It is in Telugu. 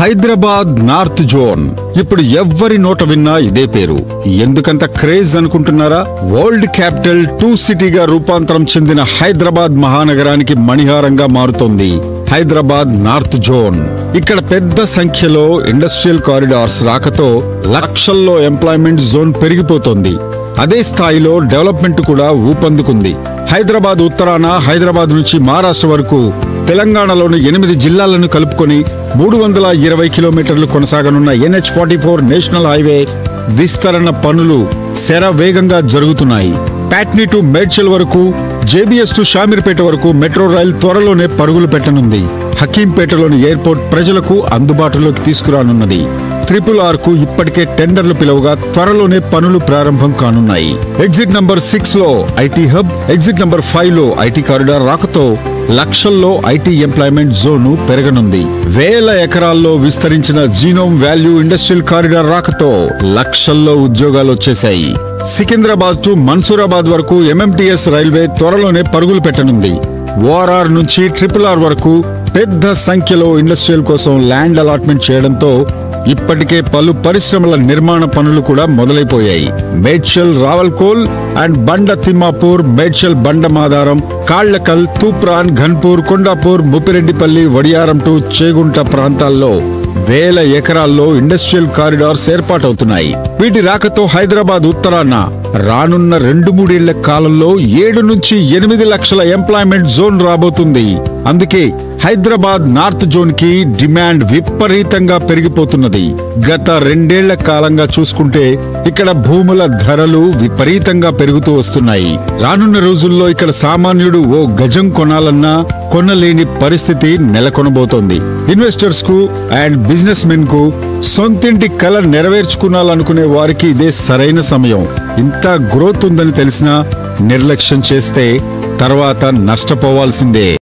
హైదరాబాద్ నార్త్ జోన్ ఇప్పుడు ఎవ్వరి నోట విన్నా ఇదే పేరు. ఎందుకంత క్రేజ్ అనుకుంటున్నారా? వరల్డ్ క్యాపిటల్ 2 సిటీగా రూపాంతరం చెందిన హైదరాబాద్ మహానగరానికి మణిహారంగా మారుతోంది హైదరాబాద్ నార్త్ జోన్. ఇక్కడ పెద్ద సంఖ్యలో ఇండస్ట్రియల్ కారిడార్స్ రాకతో లక్షల్లో ఎంప్లాయ్మెంట్ జోన్ పెరిగిపోతోంది. అదే స్థాయిలో డెవలప్మెంట్ కూడా ఊపందుకుంది. హైదరాబాద్ ఉత్తరాన హైదరాబాద్ నుంచి మహారాష్ట్ర వరకు తెలంగాణలోని 8 జిల్లాలను కలుపుకొని 320 కిలోమీటర్లు కొనసాగనున్న NH44 నేషనల్ హైవే విస్తరణ పనులు శరవేగంగా జరుగుతున్నాయి. ప్యాట్నీ టు మేడ్చల్ వరకు, JBS టు షామీర్పేట వరకు మెట్రో రైల్ త్వరలోనే పరుగులు పెట్టనుంది. హకీంపేటలోని ఎయిర్పోర్ట్ ప్రజలకు అందుబాటులోకి తీసుకురానున్నది. RRR కు ఇప్పటికే టెండర్లు పిలువగా త్వరలోనే పనులు ప్రారంభం కానున్నాయి. ఎగ్జిట్ నంబర్ 6 లో ఐటీ హబ్, ఎగ్జిట్ నంబర్ 5 లో ఐటీ కారిడార్ రాకతో లక్షల్లో ఐటీ ఎంప్లాయ్మెంట్ జోను పెరగనుంది. వేల ఎకరాల్లో విస్తరించిన జీనోమ్ వాల్యూ ఇండస్ట్రియల్ కారిడార్ రాకతో లక్షల్లో ఉద్యోగాలు వచ్చేశాయి. సికింద్రాబాద్ టు మన్సూరాబాద్ వరకు MMTS రైల్వే త్వరలోనే పరుగులు పెట్టనుంది. ORR నుంచి RRR వరకు పెద్ద సంఖ్యలో ఇండస్ట్రియల్ కోసం ల్యాండ్ అలాట్మెంట్ చేయడంతో ఇప్పటికే పలు పరిశ్రమల నిర్మాణ పనులు కూడా మొదలైపోయాయి. మేడ్చల్ రావల్కోల్ అండ్ బండ తిమ్మాపూర్, మేడ్చల్ బండమాదారం, కాళ్లకల్, తూప్రాన్, ఘన్పూర్, కొండాపూర్, ముప్పిరెడ్డిపల్లి, వడియారం టు చేగుంట ప్రాంతాల్లో వేల ఎకరాల్లో ఇండస్ట్రియల్ కారిడార్స్ ఏర్పాటవుతున్నాయి. వీటి రాకతో హైదరాబాద్ ఉత్తరాన రానున్న 2-3 ఏళ్ల కాలంలో 7 నుంచి 8 లక్షల ఎంప్లాయ్మెంట్ జోన్ రాబోతుంది. అందుకే హైదరాబాద్ నార్త్ జోన్ కి డిమాండ్ విపరీతంగా పెరిగిపోతున్నది. గత 2 ఏళ్ల కాలంగా చూసుకుంటే ఇక్కడ భూముల ధరలు విపరీతంగా పెరుగుతూ వస్తున్నాయి. రానున్న రోజుల్లో ఇక్కడ సామాన్యుడు ఓ గజం కొనాలన్నా కొనలేని పరిస్థితి నెలకొనబోతోంది. ఇన్వెస్టర్స్ కు అండ్ బిజినెస్ మెన్ కు సొంతింటి కల నెరవేర్చుకున్నాలనుకునే వారికి ఇదే సరైన సమయం. ఇంత గ్రోత్ ఉందని తెలిసినా నిర్లక్ష్యం చేస్తే తర్వాత నష్టపోవాల్సిందే.